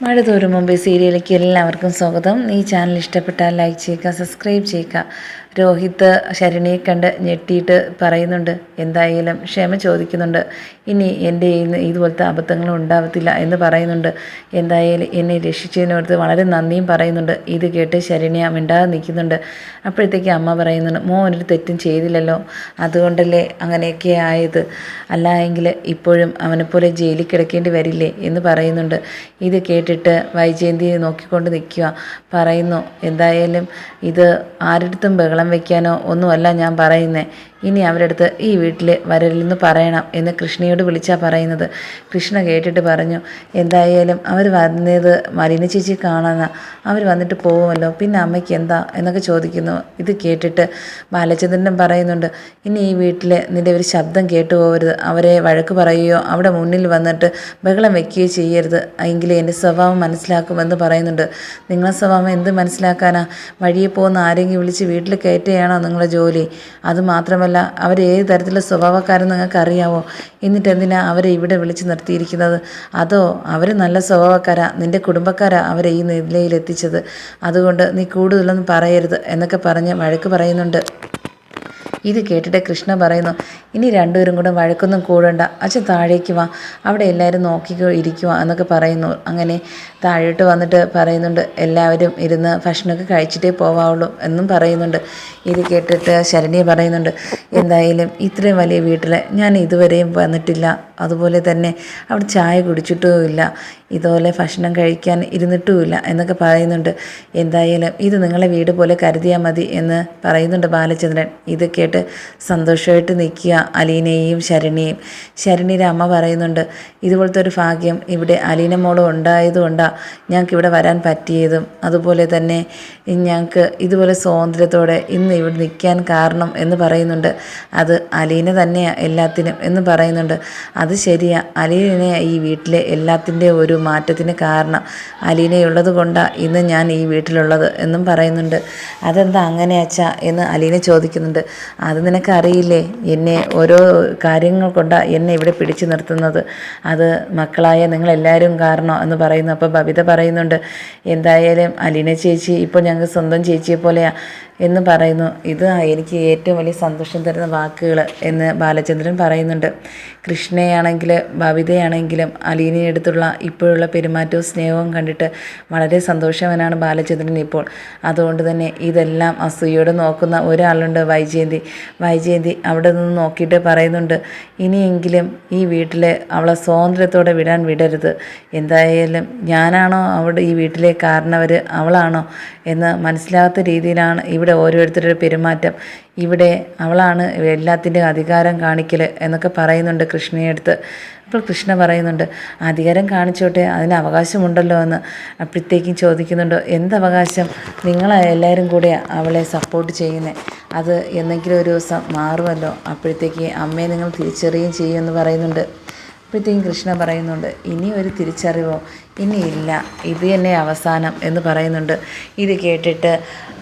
മഴ തോരും മുമ്പേ സീരിയലിലേക്ക് എല്ലാവർക്കും സ്വാഗതം. ഈ ചാനൽ ഇഷ്ടപ്പെട്ടാൽ ലൈക്ക് ചെയ്യുക, സബ്സ്ക്രൈബ് ചെയ്യുക. രോഹിത് ശരണിയെ കണ്ട് ഞെട്ടിയിട്ട് പറയുന്നുണ്ട്, എന്തായാലും ക്ഷമ ചോദിക്കുന്നുണ്ട്. ഇനി എൻ്റെ ഇതുപോലത്തെ അബദ്ധങ്ങളും ഉണ്ടാവത്തില്ല എന്ന് പറയുന്നുണ്ട്. എന്തായാലും എന്നെ രക്ഷിച്ചതിനോർത്ത് വളരെ നന്ദിയും പറയുന്നുണ്ട്. ഇത് കേട്ട് ശരണ്യ മിണ്ടാതെ നിൽക്കുന്നുണ്ട്. അപ്പോഴത്തേക്ക് അമ്മ പറയുന്നുണ്ട്, മോൻ ഒരു തെറ്റും ചെയ്തില്ലല്ലോ, അതുകൊണ്ടല്ലേ അങ്ങനെയൊക്കെ ആയത്, അല്ല എങ്കിൽ ഇപ്പോഴും അവനെപ്പോലെ ജയിലിൽ കിടക്കേണ്ടി വരില്ലേ എന്ന് പറയുന്നുണ്ട്. ഇത് കേട്ടിട്ട് വൈജയന്തിയെ നോക്കിക്കൊണ്ട് നിൽക്കുക. പറയുന്നു, എന്തായാലും ഇത് ആരുടെടുത്തും ബഹളം വയ്ക്കാനോ ഒന്നുമല്ല ഞാൻ പറയുന്നത്. ഇനി അവരുടെ അടുത്ത് ഈ വീട്ടിൽ വരരുതെന്ന് പറയണം എന്ന് കൃഷ്ണയോട് വിളിച്ചാൽ പറയുന്നത്. കൃഷ്ണ കേട്ടിട്ട് പറഞ്ഞു, എന്തായാലും അവർ വന്നത് മലിന ചേച്ചി കാണാനാ, അവർ വന്നിട്ട് പോകുമല്ലോ, പിന്നെ അമ്മയ്ക്ക് എന്താ എന്നൊക്കെ ചോദിക്കുന്നു. ഇത് കേട്ടിട്ട് ബാലചന്ദ്രനും പറയുന്നുണ്ട്, ഇനി ഈ വീട്ടിൽ നിൻ്റെ ഒരു ശബ്ദം കേട്ടു പോകരുത്, അവരെ വഴക്ക് പറയുകയോ അവിടെ മുന്നിൽ വന്നിട്ട് ബഹളം വയ്ക്കുകയോ ചെയ്യരുത്, എങ്കിലും എൻ്റെ സ്വഭാവം മനസ്സിലാക്കുമെന്ന് പറയുന്നുണ്ട്. നിങ്ങളെ സ്വഭാവം എന്ത് മനസ്സിലാക്കാനാ? വഴിയെ പോകുന്ന ആരെങ്കിലും വിളിച്ച് വീട്ടിൽ കയറ്റുകയാണോ നിങ്ങളുടെ ജോലി? അതുമാത്രമല്ല, അവർ ഏത് തരത്തിലുള്ള സ്വഭാവക്കാരെന്ന് നിങ്ങൾക്ക് അറിയാവോ? എന്നിട്ട് എന്തിനാ അവരെ ഇവിടെ വിളിച്ച് നിർത്തിയിരിക്കുന്നത്? അതോ അവർ നല്ല സ്വഭാവക്കാരാ, നിൻ്റെ കുടുംബക്കാരാ അവരെ ഈ നിലയിൽ എത്തിച്ചത്, അതുകൊണ്ട് നീ കൂടുതലൊന്നും പറയരുത് എന്നൊക്കെ പറഞ്ഞ് വഴക്ക് പറയുന്നുണ്ട്. ഇത് കേട്ടിട്ട് കൃഷ്ണ പറയുന്നു, ഇനി രണ്ടുപേരും കൂടെ വഴക്കൊന്നും കൂടണ്ട, അച്ഛൻ താഴേക്ക് വാ, അവിടെ എല്ലാവരും നോക്കിക്കോ ഇരിക്കുക എന്നൊക്കെ പറയുന്നു. അങ്ങനെ താഴോട്ട് വന്നിട്ട് പറയുന്നുണ്ട്, എല്ലാവരും ഇരുന്ന് ഭക്ഷണമൊക്കെ കഴിച്ചിട്ടേ പോവാവുള്ളൂ എന്നും പറയുന്നുണ്ട്. ഇത് കേട്ടിട്ട് ശരണ്യ പറയുന്നുണ്ട്, എന്തായാലും ഇത്രയും വലിയ വീട്ടിൽ ഞാൻ ഇതുവരെയും വന്നിട്ടില്ല, അതുപോലെ തന്നെ അവിടെ ചായ കുടിച്ചിട്ടുമില്ല, ഇതുപോലെ ഭക്ഷണം കഴിക്കാൻ ഇരുന്നിട്ടുമില്ല എന്നൊക്കെ പറയുന്നുണ്ട്. എന്തായാലും ഇത് നിങ്ങളെ വീട് പോലെ കരുതിയാൽ മതി എന്ന് പറയുന്നുണ്ട് ബാലചന്ദ്രൻ. ഇത് കേട്ട് സന്തോഷമായിട്ട് നിൽക്കുക അലീനയെയും ശരണ്യയും. ശരണ്യയുടെ അമ്മ പറയുന്നുണ്ട്, ഇതുപോലത്തെ ഒരു ഭാഗ്യം ഇവിടെ അലീന മോളും ഉണ്ടായതുകൊണ്ടാണ് ഞങ്ങൾക്ക് ഇവിടെ വരാൻ പറ്റിയതും, അതുപോലെ തന്നെ ഞങ്ങൾക്ക് ഇതുപോലെ സ്വാതന്ത്ര്യത്തോടെ ഇന്ന് ഇവിടെ നിൽക്കാൻ കാരണം എന്ന് പറയുന്നുണ്ട്. അത് അലീന തന്നെയാണ് എല്ലാത്തിനും എന്ന് പറയുന്നുണ്ട്. അത് ശരിയാണ്, അലീനയാണ് ഈ വീട്ടിലെ എല്ലാത്തിൻ്റെ ഒരു മാറ്റത്തിന് കാരണം, അലീനയുള്ളത് കൊണ്ടാണ് ഇന്ന് ഞാൻ ഈ വീട്ടിലുള്ളത് എന്നും പറയുന്നുണ്ട്. അതെന്താ അങ്ങനെ അച്ഛാ എന്ന് അലീന ചോദിക്കുന്നുണ്ട്. അത് നിനക്കറിയില്ലേ, എന്നെ ഓരോ കാര്യങ്ങൾ കൊണ്ടാണ് എന്നെ ഇവിടെ പിടിച്ചു നിർത്തുന്നത്, അത് മക്കളായ നിങ്ങളെല്ലാവരും കാരണം എന്ന് പറയുന്നു. അപ്പോൾ ബബിത പറയുന്നുണ്ട്, എന്തായാലും അലീന ചേച്ചി ഇപ്പോൾ ഞങ്ങൾക്ക് സ്വന്തം ചേച്ചിയെ പോലെയാണ് എന്ന് പറയുന്നു. ഇത് എനിക്ക് ഏറ്റവും വലിയ സന്തോഷം തരുന്ന വാക്കുകൾ എന്ന് ബാലചന്ദ്രൻ പറയുന്നുണ്ട്. കൃഷ്ണയാണെങ്കിൽ ബബിതയാണെങ്കിലും അലീനയുടെ അടുത്തുള്ള ഇപ്പോഴുള്ള പെരുമാറ്റവും സ്നേഹവും കണ്ടിട്ട് വളരെ സന്തോഷവാനാണ് ബാലചന്ദ്രൻ ഇപ്പോൾ. അതുകൊണ്ട് തന്നെ ഇതെല്ലാം അസൂയോടെ നോക്കുന്ന ഒരാളുണ്ട്, വൈജയന്തി അവിടെ നിന്ന് നോക്കിയിട്ട് പറയുന്നുണ്ട്, ഇനിയെങ്കിലും ഈ വീട്ടിൽ അവളെ സ്വാതന്ത്ര്യത്തോടെ വിടാൻ വിടരുത്, എന്തായാലും ഞാനാണോ അവിടെ ഈ വീട്ടിലെ കാരണവർ, അവളാണോ എന്ന് മനസ്സിലാകാത്ത രീതിയിലാണ് ഇവിടെ ഓരോരുത്തരുടെ പെരുമാറ്റം, ഇവിടെ അവളാണ് എല്ലാത്തിൻ്റെ അധികാരം കാണിക്കൽ എന്നൊക്കെ പറയുന്നുണ്ട് കൃഷ്ണയെടുത്ത്. അപ്പോൾ കൃഷ്ണ പറയുന്നുണ്ട്, അധികാരം കാണിച്ചോട്ടെ, അതിന് അവകാശമുണ്ടല്ലോ എന്ന്. അപ്പോഴത്തേക്കും ചോദിക്കുന്നുണ്ട്, എന്തവകാശം? നിങ്ങളെല്ലാവരും കൂടെ അവളെ സപ്പോർട്ട് ചെയ്യുന്നത്, അത് എന്നെങ്കിലും ഒരു ദിവസം മാറുമല്ലോ, അപ്പോഴത്തേക്ക് അമ്മയെ നിങ്ങൾ തിരിച്ചറിയുകയും ചെയ്യുമെന്ന് പറയുന്നുണ്ട്. അപ്പോഴത്തേക്കും കൃഷ്ണ പറയുന്നുണ്ട്, ഇനി ഒരു തിരിച്ചറിവോ? ഇനിയില്ല, ഇത് തന്നെ അവസാനം എന്ന് പറയുന്നുണ്ട്. ഇത് കേട്ടിട്ട്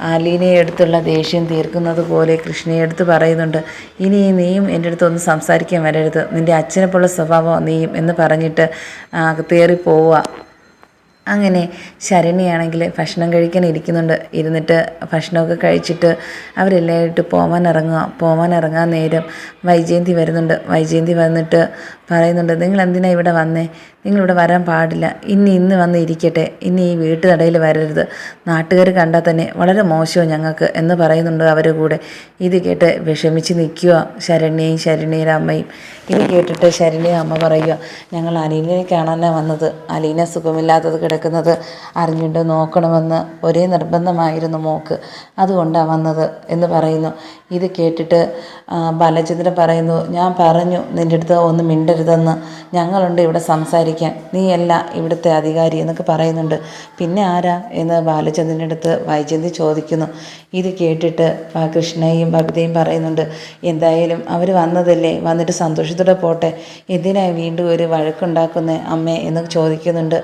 അലീനയെടുത്തുള്ള ദേഷ്യം തീർക്കുന്നത് പോലെ കൃഷ്ണയെടുത്ത് പറയുന്നുണ്ട്, ഇനി നീയും എൻ്റെ അടുത്തൊന്നും സംസാരിക്കാൻ വരരുത്, നിൻ്റെ അച്ഛനെപ്പോലുള്ള സ്വഭാവം നീയും എന്ന് പറഞ്ഞിട്ട് തേറി പോവുക. അങ്ങനെ ശരണ്യാണെങ്കിൽ ഭക്ഷണം കഴിക്കാൻ ഇരിക്കുന്നുണ്ട്. ഇരുന്നിട്ട് ഭക്ഷണമൊക്കെ കഴിച്ചിട്ട് അവരെല്ലാവരും പോവാൻ ഇറങ്ങാൻ നേരം വൈജയന്തി വരുന്നുണ്ട്. വൈജയന്തി വന്നിട്ട് പറയുന്നുണ്ട്, നിങ്ങൾ എന്തിനാണ് ഇവിടെ വന്നേ? നിങ്ങളിവിടെ വരാൻ പാടില്ല, ഇന്ന് വന്ന് ഇരിക്കട്ടെ, ഇനി ഈ വീട്ടുതടയിൽ വരരുത്, നാട്ടുകാർ കണ്ടാൽ തന്നെ വളരെ മോശമോ ഞങ്ങൾക്ക് എന്ന് പറയുന്നുണ്ട് അവർ കൂടെ. ഇത് കേട്ട് വിഷമിച്ച് നിൽക്കുക ശരണ്യയുടെ അമ്മയും. ഇത് കേട്ടിട്ട് ശരണ്യ അമ്മ പറയുക, ഞങ്ങൾ അലീനയെ കാണാനാണ് വന്നത്, അലീന സുഖമില്ലാത്തത് കിടക്കുന്നത് അറിഞ്ഞിട്ട് നോക്കണമെന്ന് ഒരേ നിർബന്ധമായിരുന്നു മോക്ക്, അതുകൊണ്ടാണ് വന്നത് എന്ന് പറയുന്നു. ഇത് കേട്ടിട്ട് ബാലചന്ദ്രൻ പറയുന്നു, ഞാൻ പറഞ്ഞു നിൻ്റെ അടുത്ത് ഒന്നും മിണ്ടരുതെന്ന്, ഞങ്ങളുണ്ട് ഇവിടെ സംസാരിക്കാൻ, നീയല്ല ഇവിടുത്തെ അധികാരി എന്നൊക്കെ പറയുന്നുണ്ട്. പിന്നെ ആരാ എന്ന് ബാലചന്ദ്രൻ്റെ അടുത്ത് വൈജയന്തി ചോദിക്കുന്നു. ഇത് കേട്ടിട്ട് കൃഷ്ണയും ബബിതയും പറയുന്നുണ്ട്, എന്തായാലും അവർ വന്നതല്ലേ, വന്നിട്ട് സന്തോഷത്തോടെ പോട്ടെ, എന്തിനാണ് വീണ്ടും ഒരു വഴക്കുണ്ടാക്കുന്നേ അമ്മേ എന്ന് ചോദിക്കുന്നുണ്ട്.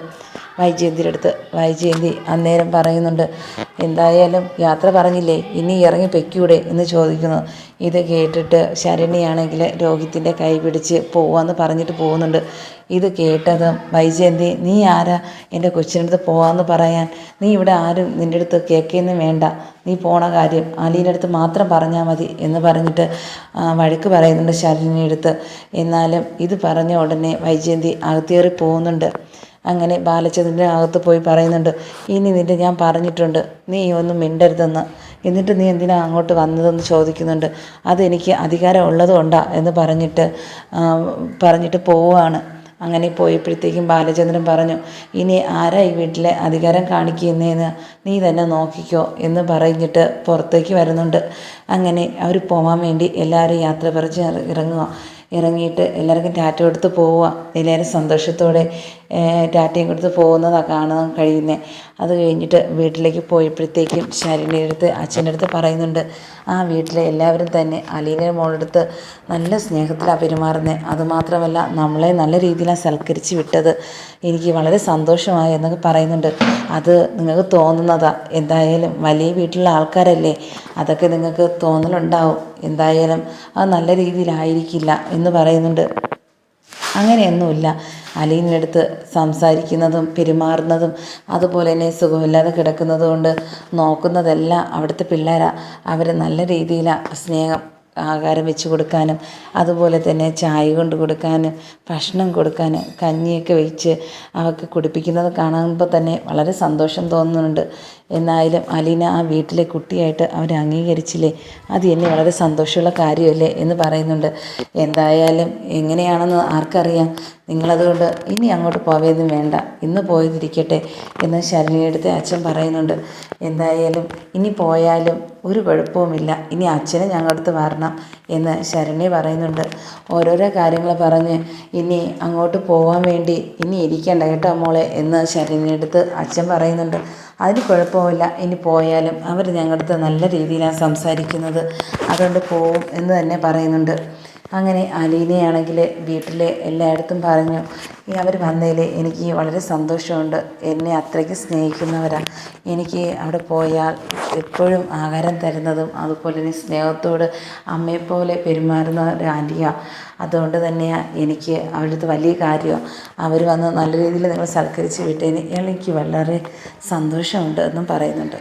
വൈജയന്തിയുടെ അടുത്ത്. വൈജയന്തി അന്നേരം പറയുന്നുണ്ട്, എന്തായാലും യാത്ര പറഞ്ഞില്ലേ, ഇനി ഇറങ്ങി പൊയ്ക്കൂടെ എന്ന് ചോദിക്കുന്നു. ഇത് കേട്ടിട്ട് ശരണ്യാണെങ്കിൽ രോഹിത്തിൻ്റെ കൈ പിടിച്ച് പോവാന്ന് പറഞ്ഞിട്ട് പോകുന്നുണ്ട്. ഇത് കേട്ടതും വൈജയന്തി, നീ ആരാ എൻ്റെ കൊച്ചിനടുത്ത് പോവാന്ന് പറയാൻ? നീ ഇവിടെ ആരും നിൻ്റെ അടുത്ത് കേൾക്കുകയൊന്നും വേണ്ട, നീ പോണ കാര്യം അലീൻ്റെ അടുത്ത് മാത്രം പറഞ്ഞാൽ മതി എന്ന് പറഞ്ഞിട്ട് വഴക്ക് പറയുന്നുണ്ട് ശരണ്യയുടെ അടുത്ത്. എന്നാലും ഇത് പറഞ്ഞ ഉടനെ വൈജയന്തി അകത്തേറി പോകുന്നുണ്ട്. അങ്ങനെ ബാലചന്ദ്രൻ്റെ അകത്ത് പോയി പറയുന്നുണ്ട്, ഇനി നിൻ്റെ ഞാൻ പറഞ്ഞിട്ടുണ്ട്, നീ ഒന്നും മിണ്ടരുതെന്ന്. എന്നിട്ട് നീ എന്തിനാ അങ്ങോട്ട് വന്നതെന്ന് ചോദിക്കുന്നുണ്ട്. അതെനിക്ക് അധികാരം ഉള്ളതുകൊണ്ടാ എന്ന് പറഞ്ഞിട്ട് പോവുകയാണ്. അങ്ങനെ പോയപ്പോഴത്തേക്കും ബാലചന്ദ്രൻ പറഞ്ഞു, ഇനി ആരാ ഈ വീട്ടിലെ അധികാരം കാണിക്കുന്നതെന്ന് നീ തന്നെ നോക്കിക്കോ എന്ന് പറഞ്ഞിട്ട് പുറത്തേക്ക് വരുന്നുണ്ട്. അങ്ങനെ അവർ പോകാൻ വേണ്ടി എല്ലാവരും യാത്ര പറിച്ച് ഇറങ്ങിയിട്ട് എല്ലാവർക്കും ടാറ്റ കൊടുത്ത് പോവുക. എല്ലാവരും സന്തോഷത്തോടെ ടാറ്റയും കൊടുത്ത് പോകുന്നതാണ് കാണാൻ കഴിയുന്നത്. അത് കഴിഞ്ഞിട്ട് വീട്ടിലേക്ക് പോയപ്പോഴത്തേക്കും ശരണ്യയുടെ അടുത്ത് അച്ഛൻ്റെ അടുത്ത് പറയുന്നുണ്ട്, ആ വീട്ടിലെ എല്ലാവരും തന്നെ അലീനയുടെ മോളെടുത്ത് നല്ല സ്നേഹത്തിലാണ് പെരുമാറുന്നത്. അതുമാത്രമല്ല നമ്മളെ നല്ല രീതിയിലാണ് സൽക്കരിച്ച് വിട്ടത്. എനിക്ക് വളരെ സന്തോഷമായി എന്നൊക്കെ പറയുന്നുണ്ട്. അത് നിങ്ങൾക്ക് തോന്നുന്നതാ, എന്തായാലും വലിയ വീട്ടിലുള്ള ആൾക്കാരല്ലേ, അതൊക്കെ നിങ്ങൾക്ക് തോന്നലുണ്ടാവും. എന്തായാലും അത് നല്ല രീതിയിലായിരിക്കില്ല എന്ന് പറയുന്നുണ്ട്. അങ്ങനെയൊന്നുമില്ല, അലീനയുടെ അടുത്ത് സംസാരിക്കുന്നതും പെരുമാറുന്നതും അതുപോലെ തന്നെ സുഖമില്ലാതെ കിടക്കുന്നത് കൊണ്ട് നോക്കുന്നതെല്ലാം അവിടുത്തെ പിള്ളേരാണ്. അവർ നല്ല രീതിയിലാണ് സ്നേഹം ആഹാരം വെച്ച് കൊടുക്കാനും അതുപോലെ തന്നെ ചായ കൊണ്ട് കൊടുക്കാനും ഭക്ഷണം കൊടുക്കാനും കഞ്ഞിയൊക്കെ വെച്ച് അവർക്ക് കുടിപ്പിക്കുന്നത് കാണുമ്പോൾ തന്നെ വളരെ സന്തോഷം തോന്നുന്നുണ്ട്. എന്നാലും അലീന ആ വീട്ടിലെ കുട്ടിയായിട്ട് അവർ അംഗീകരിച്ചില്ലേ, അത് എന്നെ വളരെ സന്തോഷമുള്ള കാര്യമല്ലേ എന്ന് പറയുന്നുണ്ട്. എന്തായാലും എങ്ങനെയാണെന്ന് ആർക്കറിയാം, നിങ്ങളതുകൊണ്ട് ഇനി അങ്ങോട്ട് പോവുകയൊന്നും വേണ്ട, ഇന്ന് പോയതിരിക്കട്ടെ എന്ന് ശരണ്യയുടെ അച്ഛൻ പറയുന്നുണ്ട്. എന്തായാലും ഇനി പോയാലും ഒരു കുഴപ്പവുമില്ല, ഇനി അച്ഛനെ ഞങ്ങളുടെ അടുത്ത് വരണം എന്ന് ശരണ്യ പറയുന്നുണ്ട്. ഓരോരോ കാര്യങ്ങൾ പറഞ്ഞ് ഇനി അങ്ങോട്ട് പോകാൻ വേണ്ടി ഇനി ഇരിക്കേണ്ട കേട്ടോ മോളെ എന്ന് ശരണ്യയുടെ അടുത്ത് അച്ഛൻ പറയുന്നുണ്ട്. അതിന് കുഴപ്പമില്ല, ഇനി പോയാലും അവർ ഞങ്ങളുടെ അടുത്ത് നല്ല രീതിയിലാണ് സംസാരിക്കുന്നത്, അതുകൊണ്ട് പോവും എന്ന് തന്നെ പറയുന്നുണ്ട്. അങ്ങനെ അലീനയാണെങ്കിൽ വീട്ടിലെ എല്ലായിടത്തും പറഞ്ഞു, അവർ വന്നതിൽ എനിക്ക് വളരെ സന്തോഷമുണ്ട്, എന്നെ അത്രയ്ക്ക് സ്നേഹിക്കുന്നവരാണ്. എനിക്ക് അവിടെ പോയാൽ എപ്പോഴും ആഹാരം തരുന്നതും അതുപോലെ തന്നെ സ്നേഹത്തോട് അമ്മയെപ്പോലെ പെരുമാറുന്ന ഒരു ആൻറ്റിയാണ്. അതുകൊണ്ട് തന്നെയാണ് എനിക്ക് അവരുടെ വലിയ കാര്യമാണ്. അവർ വന്ന് നല്ല രീതിയിൽ നിങ്ങൾ സൽക്കരിച്ച് വിട്ടതിന് എനിക്ക് വളരെ സന്തോഷമുണ്ട് എന്നും പറയുന്നുണ്ട്.